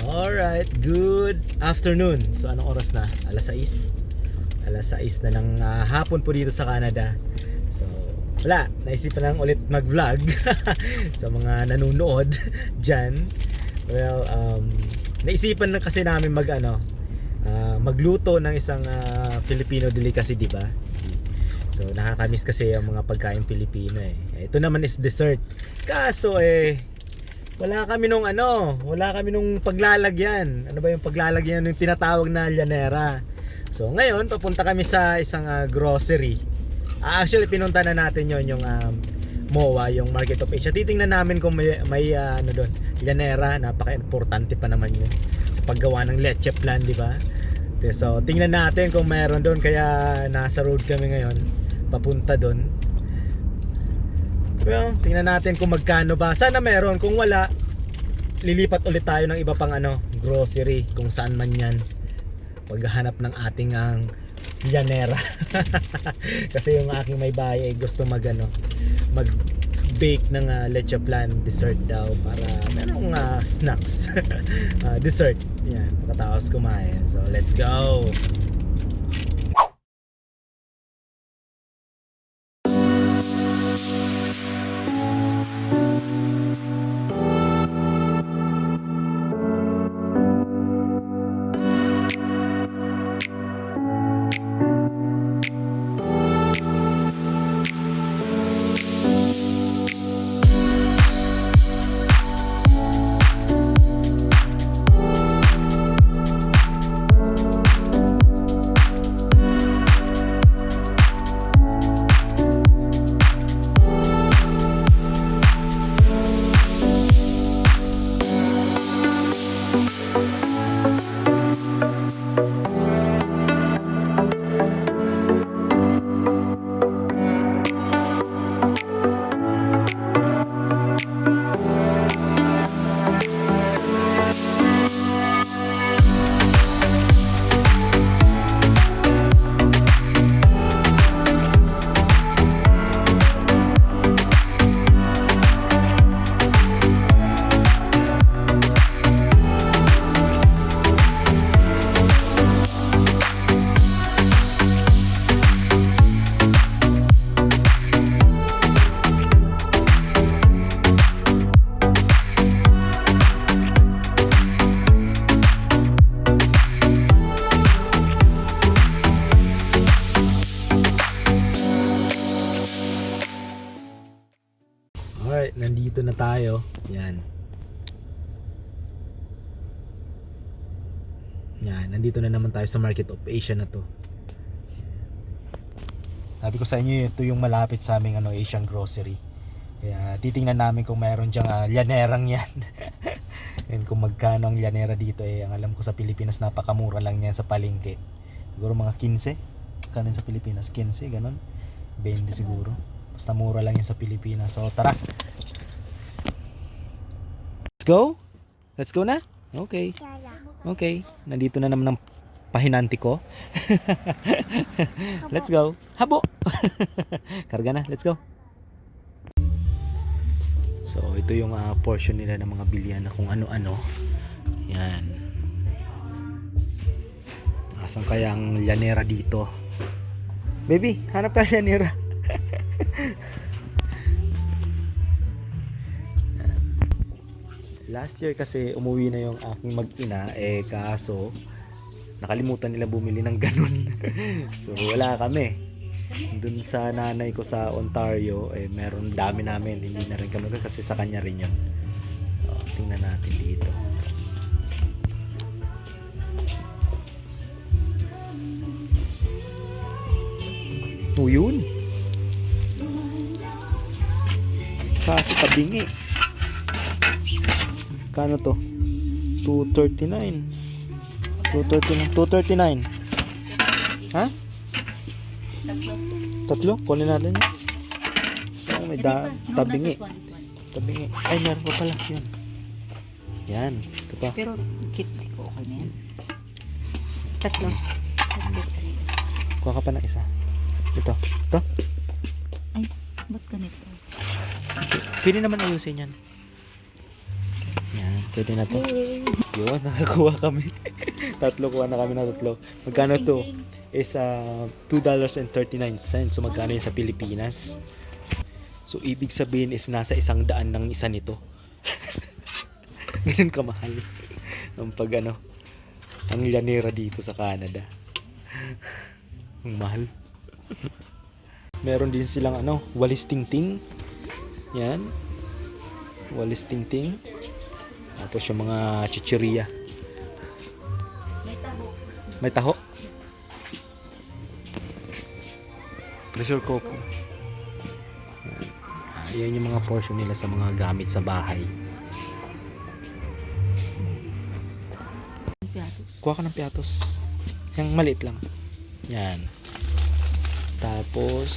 Alright, good afternoon. So anong oras na? Alas 6. Alas 6 na ng hapon po dito sa Canada. So wala, naisipan lang ulit mag-vlog sa mga nanonood dyan. Well, naisipan na kasi namin magluto ng isang Filipino delicacy, di ba? So nakakamiss kasi yung mga pagkain Pilipino eh. Ito naman is dessert. Kaso wala kami nung paglalagyan. Ano ba yung paglalagyan yung tinatawag na llanera? So ngayon papunta kami sa isang grocery. Actually pinunta na natin yung MOA, yung Market of Asia. Titingnan namin kung may doon, llanera. Napaka-importante pa naman yun sa paggawa ng leche plan, di ba? So tingnan natin kung meron doon, kaya nasa road kami ngayon papunta doon. Well, tingnan natin kung magkano ba. Sana meron. Kung wala, lilipat ulit tayo ng iba pang grocery, kung saan man yan, paghahanap ng ating llanera. Kasi yung aking may bahay ay gusto mag-bake ng leche plan dessert daw, para merong snacks. Dessert. Yan, pagkatapos kumain. So, let's go! Alright, nandito na tayo. Yan. Yan, nandito na naman tayo sa Market of Asia na to. Sabi ko sa inyo, ito yung malapit sa aming Asian grocery. Kaya titingnan namin kung mayroon dyang llanerang yan. And kung magkano ang llanera dito ang alam ko sa Pilipinas napakamura lang yan sa palengke. Siguro mga 15. Kano sa Pilipinas? 15, ganon. 20 siguro. Basta mura lang yan sa Pilipinas. So tara. Let's go? Let's go na? Okay. Okay. Nandito na naman ang pahinanti ko. Let's go. Habo. Karga na. Let's go. So ito yung portion nila ng mga bilihan na kung ano-ano. Yan. Asan kaya ang llanera dito? Baby, hanap ka llanera. Last year kasi umuwi na yung aking mag-ina, kaso nakalimutan nila bumili ng ganun. So wala kami. Dun sa nanay ko sa Ontario, meron dami namin, hindi na rin kami kasi sa kanya rin yun. Tingnan natin dito. Yun. Kaso tabingi. Kano to? 239. 239. Ha? Tatlo? Kunin natin yun. May tabingi. Tabingi. Ay, meron pa pala yun. Yan. Ito pa. Pero kit ko okay na yan. Tatlo. Kuha ka pa ng isa. Ito. Ito. Ay, ba't ganito? Pwede naman ayusin yan. Yan, pwede na to. Yun, nakakuha kami. Tatlo, kuha na kami na tatlo. Magkano to? Is $2.39. So magkano yun sa Pilipinas? So ibig sabihin is nasa 100 ng isa nito. Ganun kamahal ang ang llanera dito sa Canada. Ang mahal. Meron din silang walis tingting. Yan. Walis tingting. Tapos yung mga chichirya. May taho. Pressure cooker. Yan yung mga portion nila sa mga gamit sa bahay. Kuha ka ng piatos. Yung maliit lang. Yan. Tapos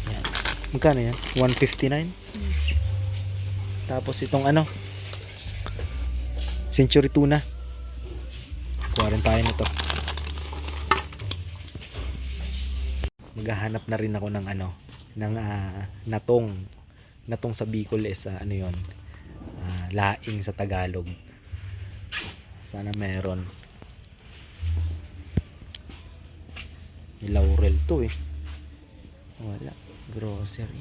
yan. Magkano yan? 159. Tapos itong century tuna. Kuha rin tayo nito. Maghahanap na rin ako ng natong. Natong sa Bicol is yon. Laing sa Tagalog. Sana meron. Laurel to wala. Grocery.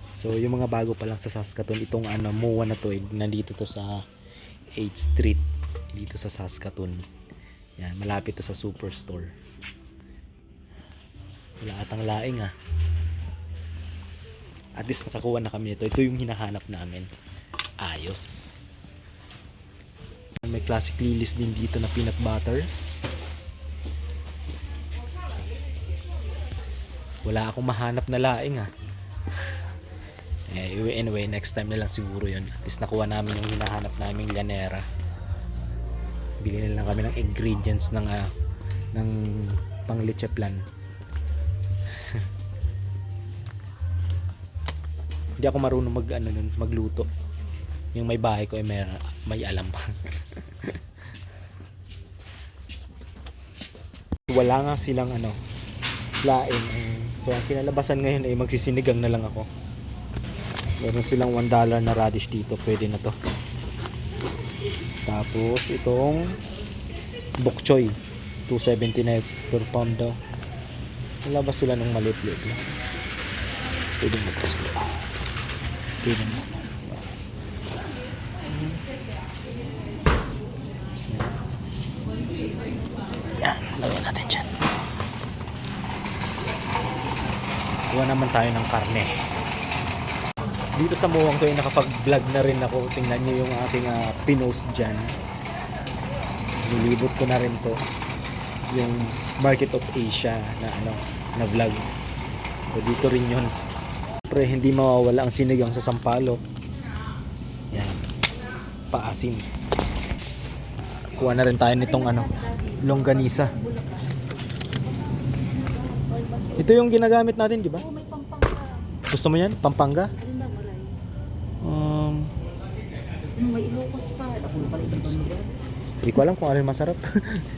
So yung mga bago pa lang sa Saskatoon, itong MOA na to nandito to sa 8th Street dito sa Saskatoon. Yan, malapit to sa Superstore. Wala atang laing At least nakakuha na kami nito. Ito yung hinahanap namin. Ayos. May classic lilis din dito na peanut butter. Wala akong mahanap na laing anyway, next time na lang siguro yun. At least nakuha namin yung hinahanap naming llanera. Bili na lang kami ng ingredients ng pang leche plan. Hindi ako marunong magluto. Yung may bahay ko ay may alam pa. Wala nga silang laing. So ang kinalabasan ngayon ay magsisinigang na lang ako. Meron silang $1 na radish dito. Pwede na to. Tapos itong bok choy, $2.79 per pound daw. Wala ba sila ng maliit-liit lang? Pwede mo to. Pwede mo. Yan, lagyan natin dyan. Kuha naman tayo ng karne. Dito sa Muwang to ay nakapag-vlog na rin ako. Tingnan nyo yung aking pinost dyan. Nilibot ko na rin to. Yung Market of Asia na vlog. So dito rin yun. Siyempre hindi mawawala ang sinigang sa Sampaloc. Yan. Paasim. Kuha na rin tayo nitong longganisa. Ito yung ginagamit natin, di ba? Oh, may Pampanga. Gusto mo yan? Pampanga? May Ilocos pa. Ako na pala ibang lugar. Hindi ko alam kung ano yung masarap.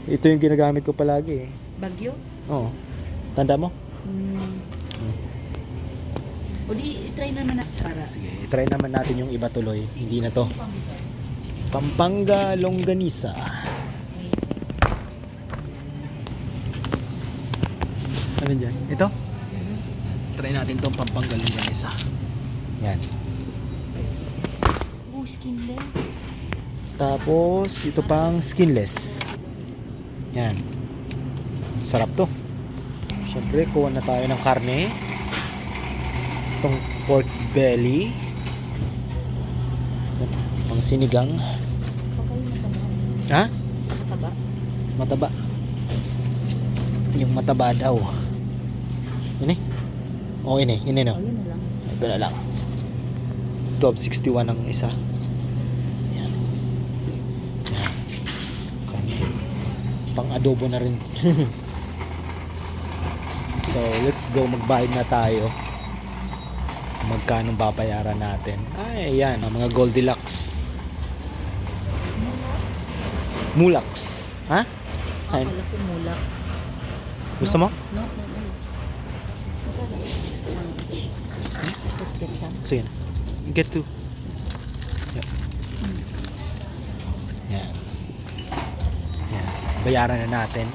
Ito yung ginagamit ko palagi Bagyo? Oo. Tanda mo? O di, try naman na. Para. Sige, try naman natin yung iba tuloy. Hindi na to. Pampanga longganisa. Ano dyan? Ito? Try natin tong Pampanga longganisa. Yan. Oh, skinless. Tapos, ito pang skinless. Yan. Sarap to. Siyempre, kuha na tayo ng karne. Itong pork belly. Pang sinigang. Ha? Mataba. Mataba. Yung mataba daw. Ini? Oo, ini. Ini no? Oh, yun na lang. Ito na lang. 12.61 ang isa. Yan. Yan. Karne. Pang adobo na rin. So, let's go. Magbayad na tayo. Magkano babayaran natin? Ay, yan. Ang mga Goldilocks. Mulaks. Ha? Ay, Akala ko mula. gusto mo? No. Let's get some. Sige na. Get to. Yep. Yan. Yan. Bayaran na natin.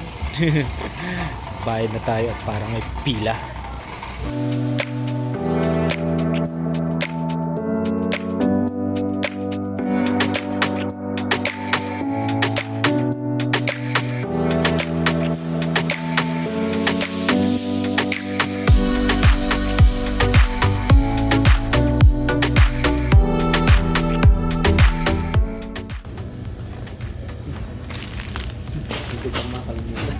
Bayad na tayo at parang may pila. Hindi ko makalimutan.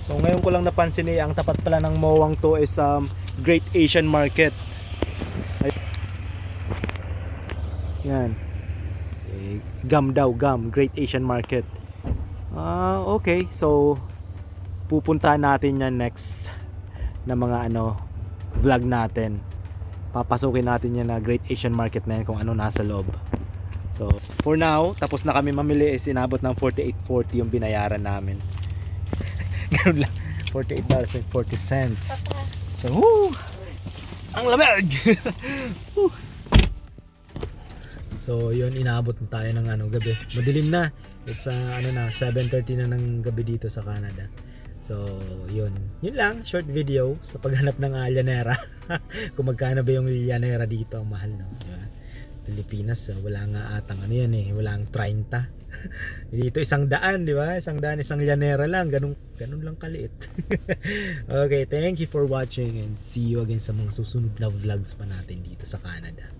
So ngayon ko lang napansin ang tapat pala ng Mowang to is Great Asian Market. Yan. GAM daw, GAM, Great Asian Market. Okay, so pupuntahan natin yan next na mga vlog natin. Papasukin natin yan na Great Asian Market na yan kung ano nasa loob. So for now, tapos na kami mamili, is inabot ng 48.40 yung binayaran namin. Ganun lang, $48.40. So woo! Ang lamig. Woo! So yun, inaabot na tayo ng gabi. Madilim na. It's 7:30 na ng gabi dito sa Canada. So yun lang, short video sa paghanap ng llanera. Kung magkano ba yung llanera dito, ang mahal, no? Diba? Pilipinas, wala nga atang wala ang 30. Dito 100, di ba? 100, isang llanera lang, ganun lang kaliit. Okay, thank you for watching and see you again sa mga susunod na vlogs pa natin dito sa Canada.